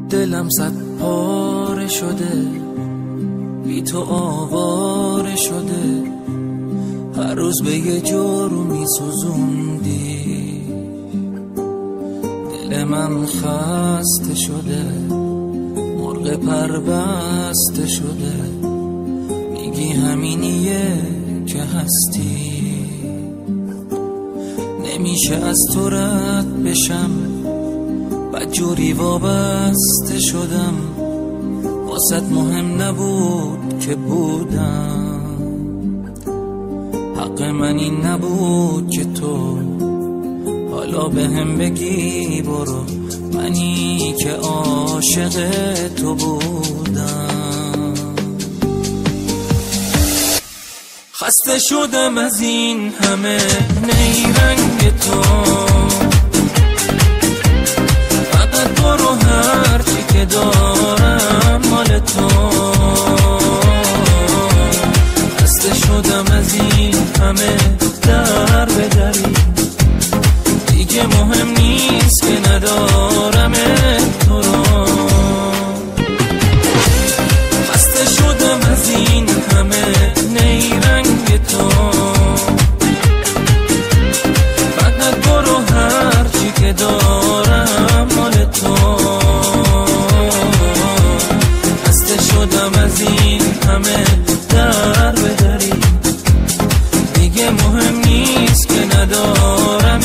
دلم صد پاره شده، بی تو آواره شده، هر روز به یه جورو می سوزوندی. دل من خسته شده، مرغ پربسته شده، میگی همینیه که هستی. نمیشه از تو رد بشم، بدجوری وابسته شدم، واسط مهم نبود که بودم. حق من این نبود که تو حالا به هم بگی برو، منی که عاشق تو بودم. خسته شدم از این همه نیرنگ تو، فقط برو هرچی که دارم مال تو. خسته شدم از این همه در به دری، دیگه مهم نیست که ندارم تو رو. خسته شدم از این همه نیرنگ تو، فقط برو هرچی که دارم مال تو. خسته شدم از این همه در به دری، دیگه مهم نیست که ندارم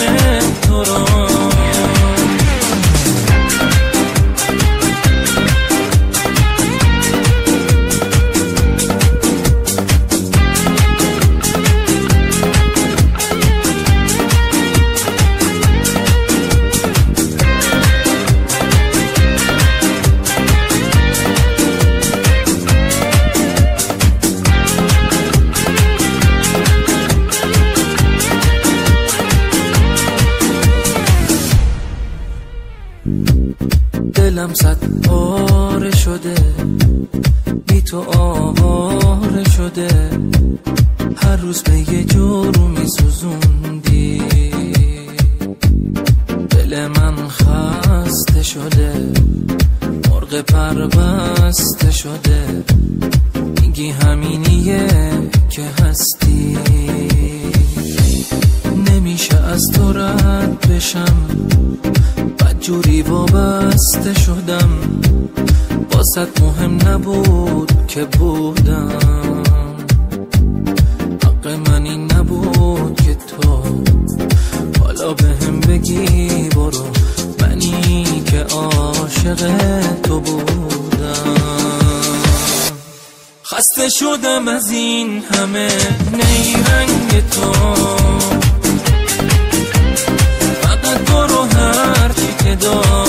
تو رو. دلم صد پاره شده، بی تو آواره شده، هر روز به یه جورو می سوزوندی. دل من خسته شده، مرغ پربسته شده، میگی همینیه که هستی. نمیشه از تو رد بشم، بدجوری وابسته شدم، واسط مهم نبود که بودم. حق من این نبود که تو حالا به هم بگی برو، منی که عاشق تو بودم. خسته شدم از این همه نیرنگ تو، فقط برو هرچی که دارم